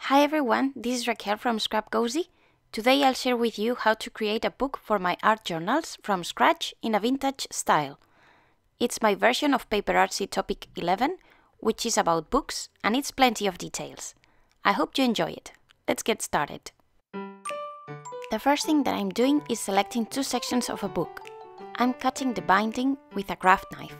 Hi everyone, this is Raquel from Scrap Cozy. Today I'll share with you how to create a book for my art journals from scratch in a vintage style. It's my version of PaperArtsy Topic 11, which is about books, and it's plenty of details. I hope you enjoy it. Let's get started. The first thing that I'm doing is selecting two sections of a book. I'm cutting the binding with a craft knife.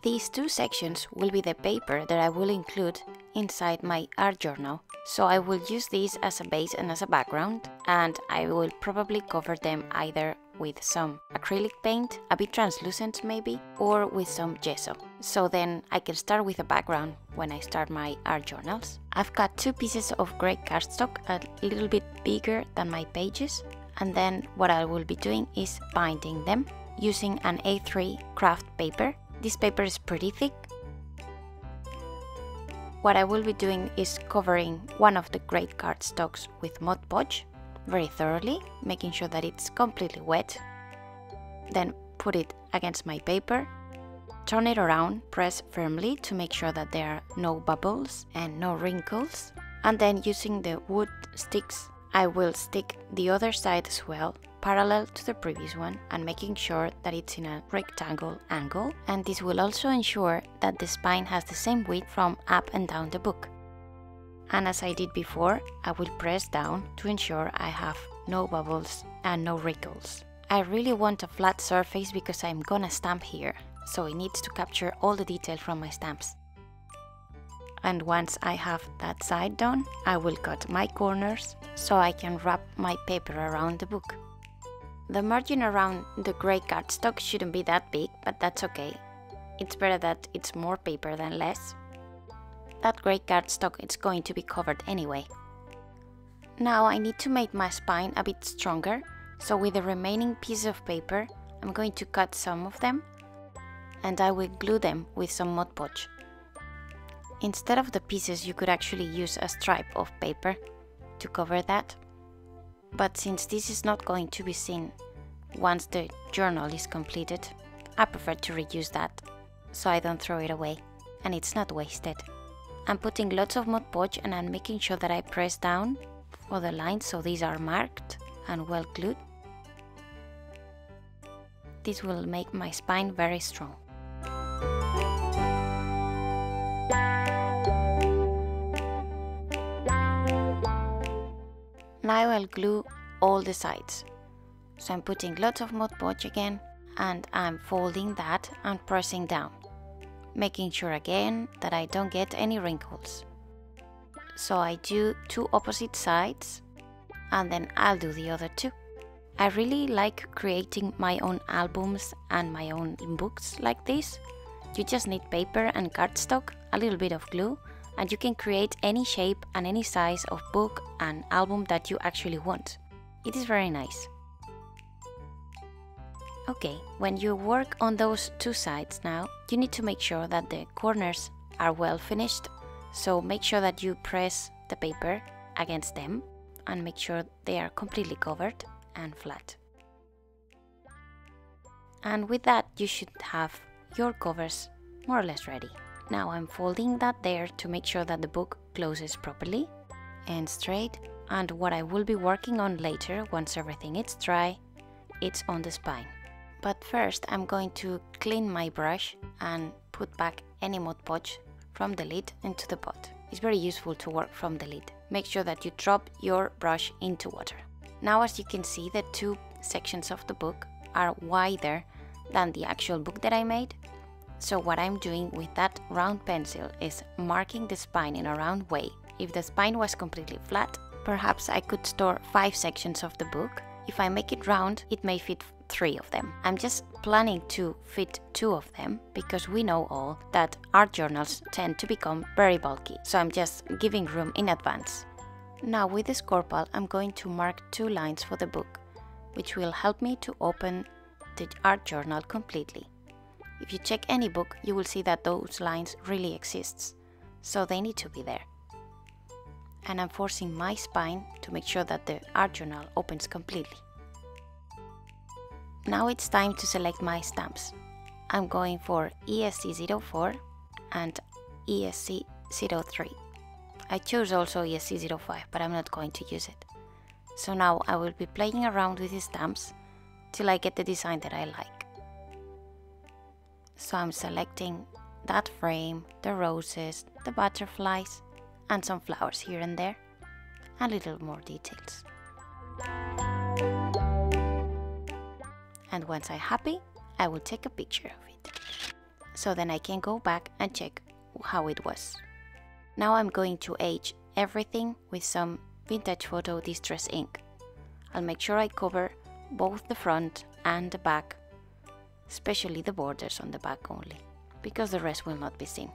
These two sections will be the paper that I will include inside my art journal. So I will use these as a base and as a background, and I will probably cover them either with some acrylic paint, a bit translucent maybe, or with some gesso. So then I can start with a background when I start my art journals. I've got two pieces of grey cardstock, a little bit bigger than my pages, and then what I will be doing is binding them using an A3 craft paper. This paper is pretty thick. What I will be doing is covering one of the grey cardstocks with Modpodge very thoroughly, making sure that it's completely wet. Then put it against my paper, turn it around, press firmly to make sure that there are no bubbles and no wrinkles. And then using the wood sticks, I will stick the other side as well, parallel to the previous one, and making sure that it's in a rectangle angle, and this will also ensure that the spine has the same width from up and down the book. And as I did before, I will press down to ensure I have no bubbles and no wrinkles. I really want a flat surface because I'm gonna stamp here, so it needs to capture all the detail from my stamps. And once I have that side done, I will cut my corners so I can wrap my paper around the book. The margin around the grey cardstock shouldn't be that big, but that's okay. It's better that it's more paper than less. That grey cardstock is going to be covered anyway. Now I need to make my spine a bit stronger, so with the remaining piece of paper, I'm going to cut some of them, and I will glue them with some Modpodge. Instead of the pieces, you could actually use a stripe of paper to cover that. But since this is not going to be seen once the journal is completed, I prefer to reuse that, so I don't throw it away, and it's not wasted. I'm putting lots of Modpodge and I'm making sure that I press down for the lines so these are marked and well glued. This will make my spine very strong. Now I'll glue all the sides. So I'm putting lots of Modpodge again, and I'm folding that and pressing down, making sure again that I don't get any wrinkles. So I do two opposite sides, and then I'll do the other two. I really like creating my own albums and my own books like this. You just need paper and cardstock, a little bit of glue, and you can create any shape and any size of book and album that you actually want. It is very nice. Okay, when you work on those two sides now, you need to make sure that the corners are well finished. So make sure that you press the paper against them and make sure they are completely covered and flat. And with that, you should have your covers more or less ready. Now I'm folding that there to make sure that the book closes properly and straight. And what I will be working on later, once everything is dry, it's on the spine. But first I'm going to clean my brush and put back any Modpodge from the lid into the pot. It's very useful to work from the lid. Make sure that you drop your brush into water. Now as you can see, the two sections of the book are wider than the actual book that I made. So what I'm doing with that round pencil is marking the spine in a round way. If the spine was completely flat, perhaps I could store 5 sections of the book. If I make it round, it may fit 3 of them. I'm just planning to fit 2 of them because we know all that art journals tend to become very bulky. So I'm just giving room in advance. Now with the Scorpal, I'm going to mark 2 lines for the book, which will help me to open the art journal completely. If you check any book, you will see that those lines really exist, so they need to be there. And I'm forcing my spine to make sure that the art journal opens completely. Now it's time to select my stamps. I'm going for ESC04 and ESC03. I chose also ESC05, but I'm not going to use it. So now I will be playing around with the stamps till I get the design that I like. So I'm selecting that frame, the roses, the butterflies, and some flowers here and there, and little more details. And once I'm happy, I will take a picture of it. So then I can go back and check how it was. Now I'm going to age everything with some vintage photo distress ink. I'll make sure I cover both the front and the back, especially the borders on the back only, because the rest will not be seen.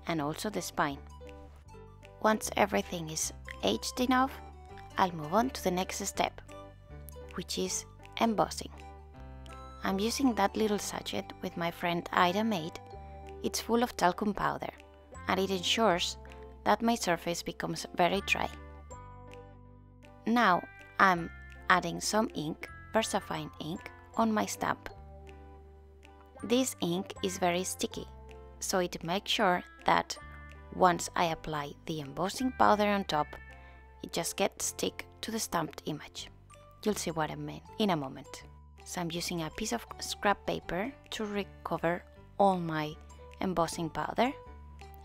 And also the spine. Once everything is aged enough, I'll move on to the next step, which is embossing. I'm using that little sachet with my friend Ida made. It's full of talcum powder, and it ensures that my surface becomes very dry. Now I'm adding some ink, VersaFine ink, on my stamp. This ink is very sticky, so it makes sure that once I apply the embossing powder on top, it just gets stick to the stamped image. You'll see what I mean in a moment. So I'm using a piece of scrap paper to recover all my embossing powder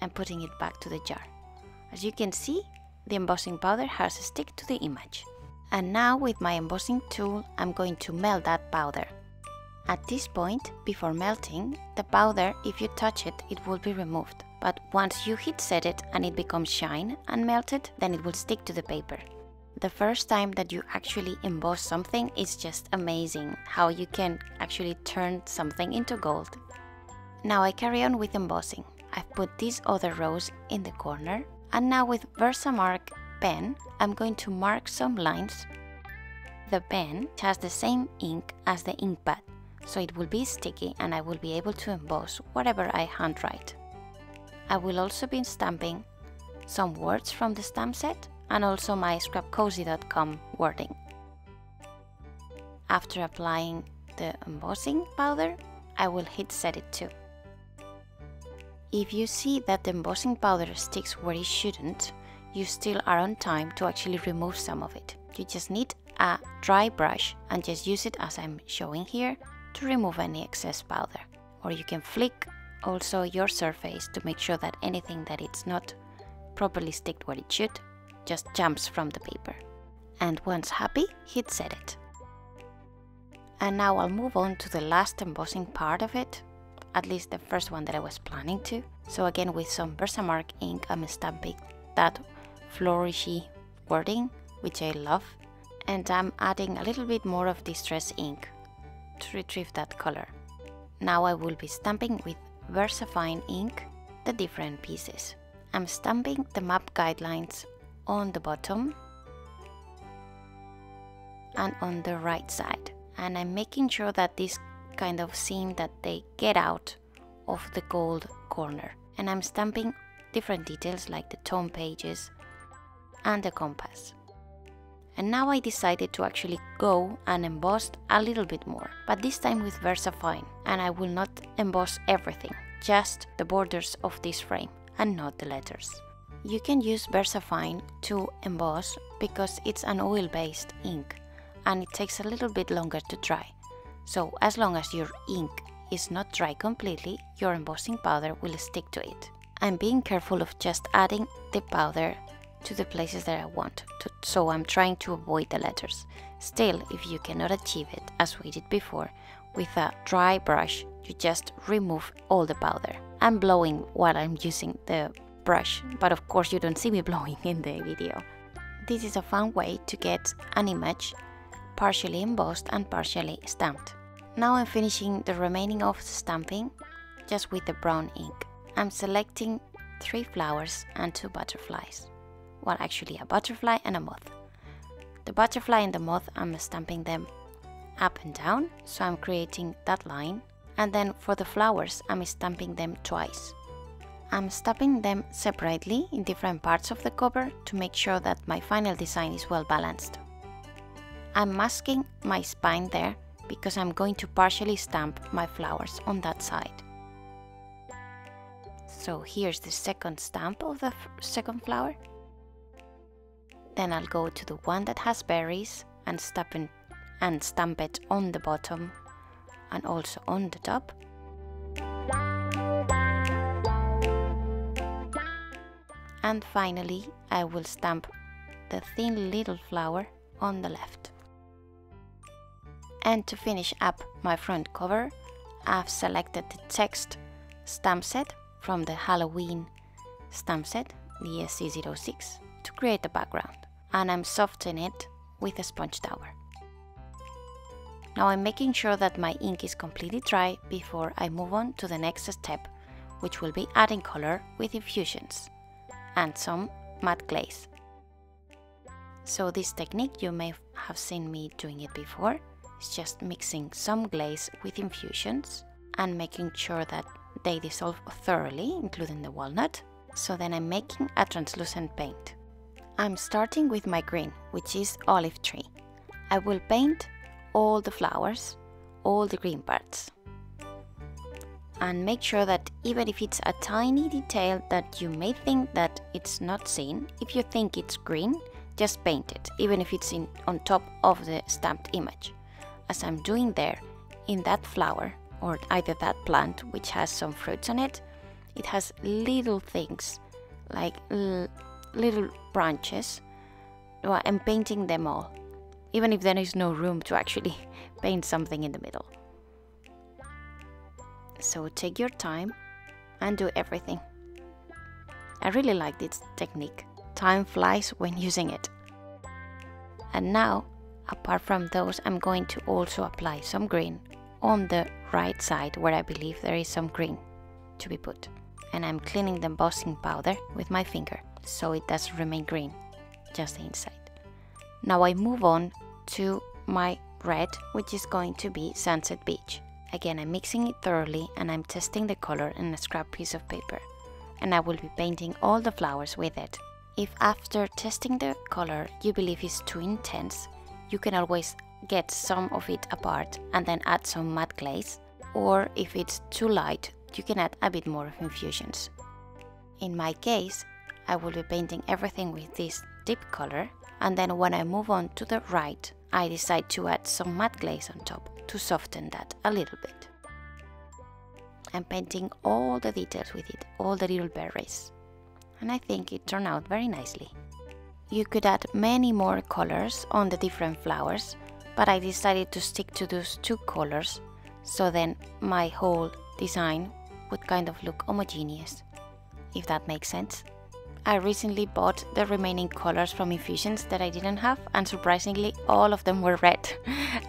and putting it back to the jar. As you can see, the embossing powder has a stick to the image. And now with my embossing tool, I'm going to melt that powder. At this point, before melting, the powder, if you touch it, it will be removed. But once you heat set it and it becomes shine and melted, then it will stick to the paper. The first time that you actually emboss something is just amazing, how you can actually turn something into gold. Now I carry on with embossing. I've put this other rose in the corner, and now with Versamark pen, I'm going to mark some lines. The pen has the same ink as the ink pad, so it will be sticky and I will be able to emboss whatever I handwrite. I will also be stamping some words from the stamp set and also my scrapcozy.com wording. After applying the embossing powder, I will heat set it too. If you see that the embossing powder sticks where it shouldn't, you still are on time to actually remove some of it. You just need a dry brush and just use it as I'm showing here to remove any excess powder. Or you can flick also your surface to make sure that anything that it's not properly sticked where it should just jumps from the paper. And once happy, heat set it. And now I'll move on to the last embossing part of it, at least the first one that I was planning to. So again, with some Versamark ink, I'm stamping that flourishy wording, which I love, and I'm adding a little bit more of distress ink to retrieve that color. Now I will be stamping with VersaFine ink the different pieces. I'm stamping the map guidelines on the bottom and on the right side, and I'm making sure that this kind of seam that they get out of the gold corner, and I'm stamping different details like the tone pages and the compass. And now I decided to actually go and emboss a little bit more, but this time with VersaFine, and I will not emboss everything, just the borders of this frame and not the letters. You can use VersaFine to emboss because it's an oil-based ink and it takes a little bit longer to dry. So as long as your ink is not dry completely, your embossing powder will stick to it. I'm being careful of just adding the powder to the places that I want to, so I'm trying to avoid the letters. Still, if you cannot achieve it, as we did before, with a dry brush, you just remove all the powder. I'm blowing while I'm using the brush, but of course you don't see me blowing in the video. This is a fun way to get an image partially embossed and partially stamped. Now I'm finishing the remaining of the stamping just with the brown ink. I'm selecting 3 flowers and 2 butterflies. Well, actually a butterfly and a moth. The butterfly and the moth, I'm stamping them up and down, so I'm creating that line. And then for the flowers, I'm stamping them twice. I'm stamping them separately in different parts of the cover to make sure that my final design is well balanced. I'm masking my spine there because I'm going to partially stamp my flowers on that side. So here's the second stamp of the second flower. Then I'll go to the one that has berries and stamp it on the bottom and also on the top. And finally, I will stamp the thin little flower on the left. And to finish up my front cover, I've selected the text stamp set from the Halloween stamp set, the SC06, to create a background. And I'm softening it with a sponge tower. Now I'm making sure that my ink is completely dry before I move on to the next step, which will be adding color with infusions and some matte glaze. So this technique, you may have seen me doing it before. It's just mixing some glaze with infusions and making sure that they dissolve thoroughly, including the walnut. So then I'm making a translucent paint. I'm starting with my green, which is olive tree. I will paint all the flowers, all the green parts. And make sure that even if it's a tiny detail that you may think that it's not seen, if you think it's green, just paint it, even if it's on top of the stamped image. As I'm doing there, in that flower, or either that plant which has some fruits on it, it has little things, like little branches. Well, I'm painting them all, even if there is no room to actually paint something in the middle. So take your time and do everything. I really like this technique. Time flies when using it. And now, apart from those, I'm going to also apply some green on the right side where I believe there is some green to be put. And I'm cleaning the embossing powder with my finger so it does remain green, just the inside. Now I move on to my red, which is going to be Sunset Beach. Again, I'm mixing it thoroughly and I'm testing the color in a scrap piece of paper. And I will be painting all the flowers with it. If after testing the color you believe it's too intense, you can always get some of it apart and then add some matte glaze. Or if it's too light, you can add a bit more of infusions. In my case, I will be painting everything with this deep color, and then when I move on to the right, I decide to add some matte glaze on top to soften that a little bit. I'm painting all the details with it, all the little berries, and I think it turned out very nicely. You could add many more colors on the different flowers, but I decided to stick to those two colors, so then my whole design would kind of look homogeneous, if that makes sense. I recently bought the remaining colors from infusions that I didn't have, and surprisingly all of them were red.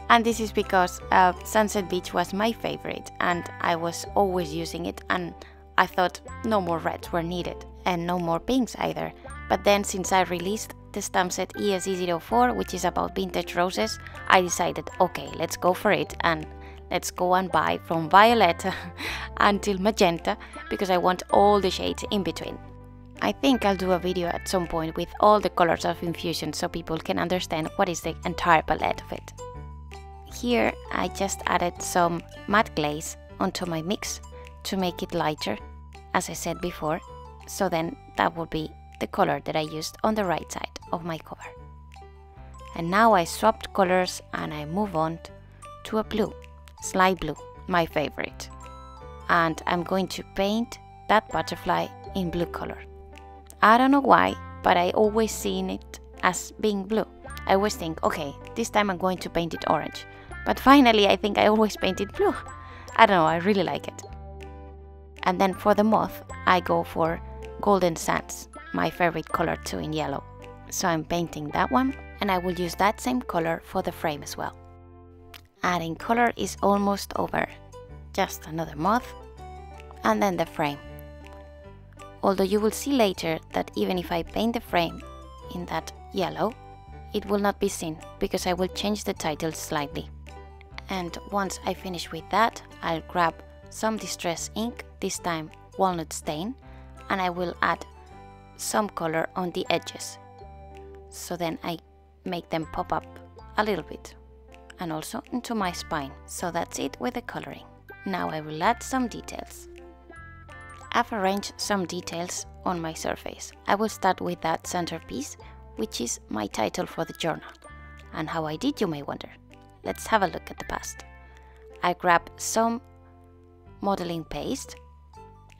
And this is because Sunset Beach was my favorite and I was always using it, and I thought no more reds were needed and no more pinks either. But then since I released the stamp set ESE04, which is about vintage roses, I decided, okay, let's go for it and let's go and buy from violet until magenta, because I want all the shades in between. I think I'll do a video at some point with all the colors of infusion so people can understand what is the entire palette of it. Here I just added some matte glaze onto my mix to make it lighter, as I said before, so then that would be the color that I used on the right side of my cover. And now I swapped colors and I move on to a blue, slide blue, my favorite. And I'm going to paint that butterfly in blue color. I don't know why, but I always seen it as being blue. I always think, okay, this time I'm going to paint it orange. But finally I think I always paint it blue. I don't know, I really like it. And then for the moth, I go for Golden Sands, my favorite color too, in yellow. So I'm painting that one, and I will use that same color for the frame as well. Adding color is almost over. Just another moth, and then the frame. Although you will see later that even if I paint the frame in that yellow, it will not be seen because I will change the title slightly. And once I finish with that, I'll grab some distress ink, this time walnut stain, and I will add some color on the edges. So then I make them pop up a little bit, and also into my spine. So that's it with the coloring. Now I will add some details. I've arranged some details on my surface. I will start with that centerpiece, which is my title for the journal. And how I did, you may wonder. Let's have a look at the past. I grabbed some modeling paste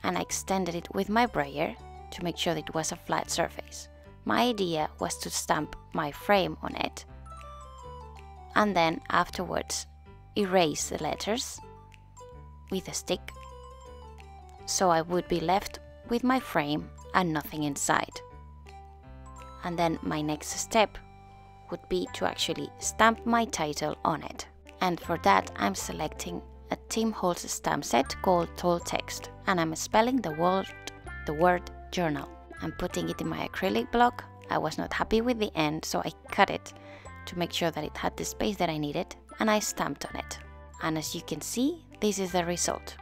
and I extended it with my brayer to make sure that it was a flat surface. My idea was to stamp my frame on it and then afterwards erase the letters with a stick, so I would be left with my frame and nothing inside. And then my next step would be to actually stamp my title on it. And for that I'm selecting a Tim Holtz stamp set called Tall Text, and I'm spelling the word journal. I'm putting it in my acrylic block. I was not happy with the end, so I cut it to make sure that it had the space that I needed, and I stamped on it. And as you can see, this is the result,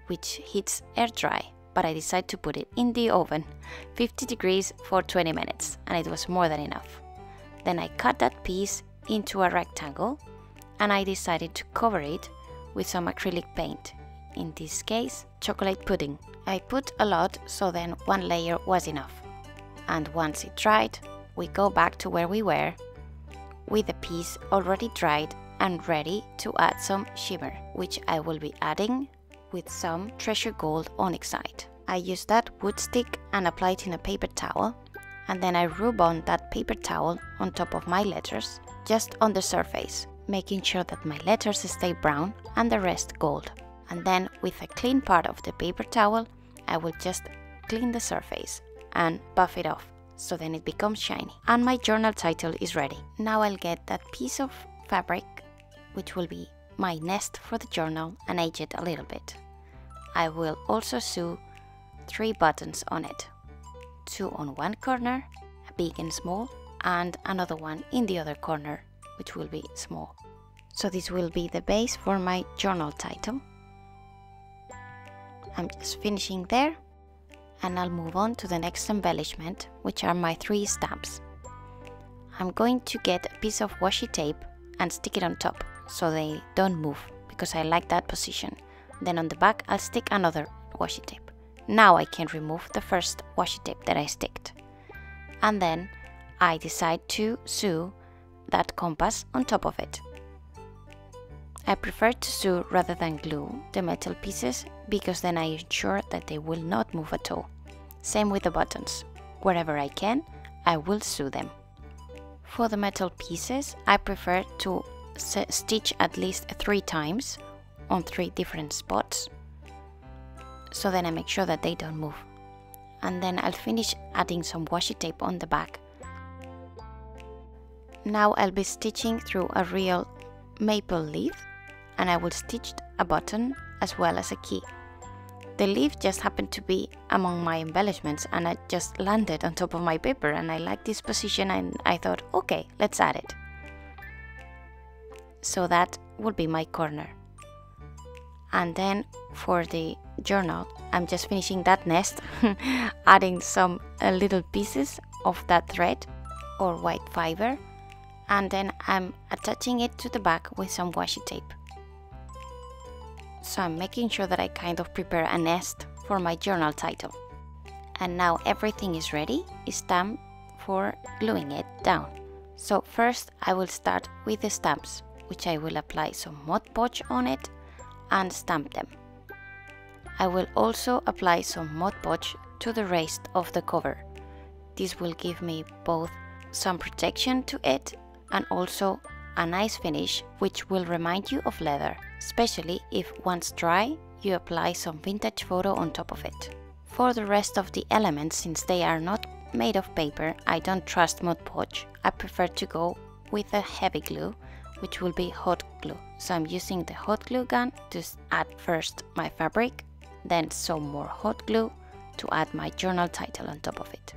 which hits air dry, but I decided to put it in the oven, 50 degrees for 20 minutes, and it was more than enough. Then I cut that piece into a rectangle, and I decided to cover it with some acrylic paint, in this case chocolate pudding. I put a lot, so then one layer was enough. And once it dried, we go back to where we were, with the piece already dried and ready to add some shimmer, which I will be adding with some Treasure Gold onyxite. I use that wood stick and apply it in a paper towel, and then I rub on that paper towel on top of my letters, just on the surface, making sure that my letters stay brown and the rest gold. And then with a clean part of the paper towel, I will just clean the surface and buff it off, so then it becomes shiny. And my journal title is ready. Now I'll get that piece of fabric, which will be my nest for the journal, and age it a little bit. I will also sew 3 buttons on it. 2 on one corner, a big and small, and another one in the other corner, which will be small. So this will be the base for my journal title. I'm just finishing there, and I'll move on to the next embellishment, which are my 3 stamps. I'm going to get a piece of washi tape and stick it on top so they don't move, because I like that position. Then on the back I'll stick another washi tape. Now I can remove the first washi tape that I sticked. And then I decide to sew that compass on top of it. I prefer to sew rather than glue the metal pieces, because then I ensure that they will not move at all. Same with the buttons. Wherever I can, I will sew them. For the metal pieces, I prefer to stitch at least 3 times on 3 different spots, so then I make sure that they don't move. And then I'll finish adding some washi tape on the back. Now I'll be stitching through a real maple leaf, and I will stitch a button as well as a key. The leaf just happened to be among my embellishments, and it just landed on top of my paper, and I like this position, and I thought, okay, let's add it. So that would be my corner. And then for the journal, I'm just finishing that nest, adding some little pieces of that thread or white fiber, and then I'm attaching it to the back with some washi tape. So I'm making sure that I kind of prepare a nest for my journal title. And now everything is ready. It's time for gluing it down. So first I will start with the stamps, which I will apply some Modpodge on it and stamp them. I will also apply some Modpodge to the rest of the cover. This will give me both some protection to it and also a nice finish, which will remind you of leather, especially if once dry you apply some vintage photo on top of it. For the rest of the elements, since they are not made of paper, I don't trust Modpodge. I prefer to go with a heavy glue, which will be hot glue. So I'm using the hot glue gun to add first my fabric, then some more hot glue to add my journal title on top of it.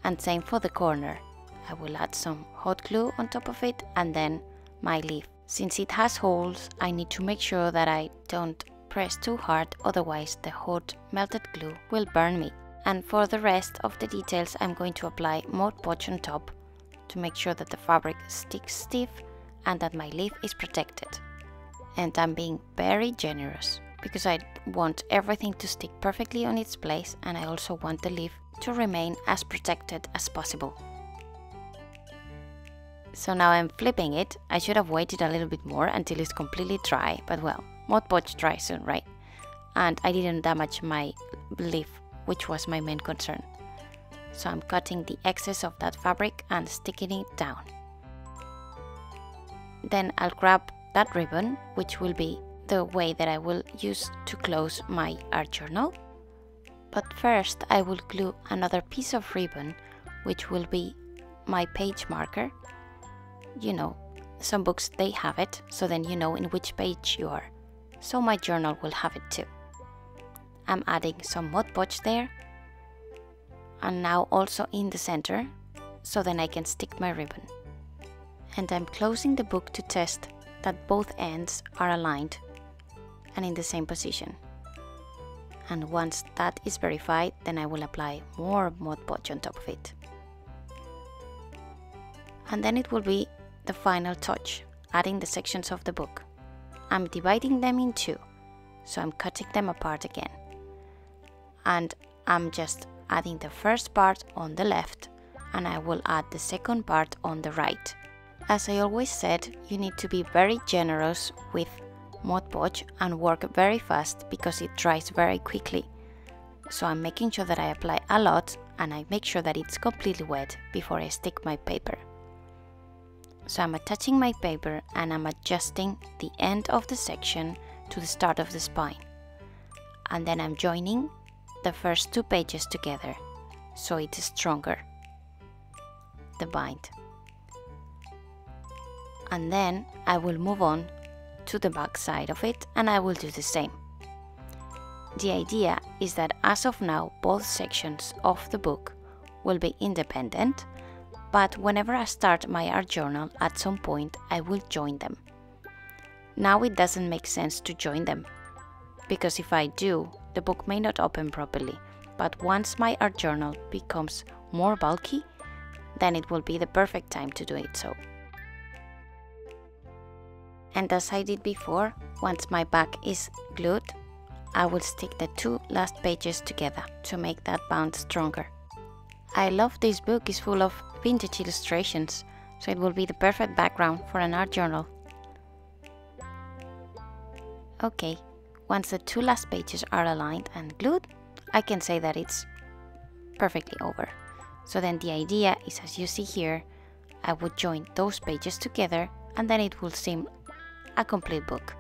And same for the corner. I will add some hot glue on top of it and then my leaf. Since it has holes, I need to make sure that I don't press too hard, otherwise the hot melted glue will burn me. And for the rest of the details, I'm going to apply Modpodge on top to make sure that the fabric sticks stiff and that my leaf is protected. And I'm being very generous because I want everything to stick perfectly on its place, and I also want the leaf to remain as protected as possible. So now I'm flipping it. I should have waited a little bit more until it's completely dry, but well, Modpodge dries soon, right? And I didn't damage my leaf, which was my main concern. So I'm cutting the excess of that fabric and sticking it down. Then I'll grab that ribbon, which will be the way that I will use to close my art journal. But first I will glue another piece of ribbon, which will be my page marker. You know, some books they have it, so then you know in which page you are. So my journal will have it too. I'm adding some Modpodge there, and now also in the center, so then I can stick my ribbon. And I'm closing the book to test that both ends are aligned and in the same position. And once that is verified, then I will apply more Modpodge on top of it. And then it will be the final touch, adding the sections of the book. I'm dividing them in two, so I'm cutting them apart again. And I'm just adding the first part on the left, and I will add the second part on the right. As I always said, you need to be very generous with Modpodge and work very fast because it dries very quickly. So I'm making sure that I apply a lot, and I make sure that it's completely wet before I stick my paper. So I'm attaching my paper and I'm adjusting the end of the section to the start of the spine. And then I'm joining the first two pages together so it is stronger, the bind. And then I will move on to the back side of it and I will do the same. The idea is that as of now both sections of the book will be independent, but whenever I start my art journal at some point I will join them. Now it doesn't make sense to join them, because if I do, the book may not open properly, but once my art journal becomes more bulky, then it will be the perfect time to do it so. And as I did before, once my back is glued, I will stick the two last pages together to make that bound stronger. I love this book, is full of vintage illustrations, so it will be the perfect background for an art journal. Okay, once the two last pages are aligned and glued, I can say that it's perfectly over. So then the idea is, as you see here, I would join those pages together and then it will seem a complete book.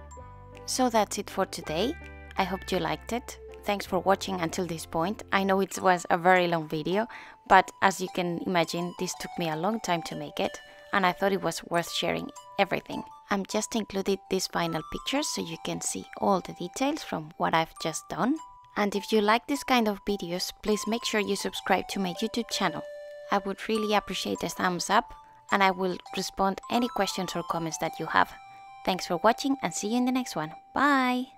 So that's it for today. I hope you liked it. Thanks for watching until this point. I know it was a very long video, but as you can imagine, this took me a long time to make it, and I thought it was worth sharing everything. I'm just included these final pictures so you can see all the details from what I've just done. And if you like this kind of videos, please make sure you subscribe to my YouTube channel. I would really appreciate a thumbs up, and I will respond any questions or comments that you have. Thanks for watching and see you in the next one. Bye!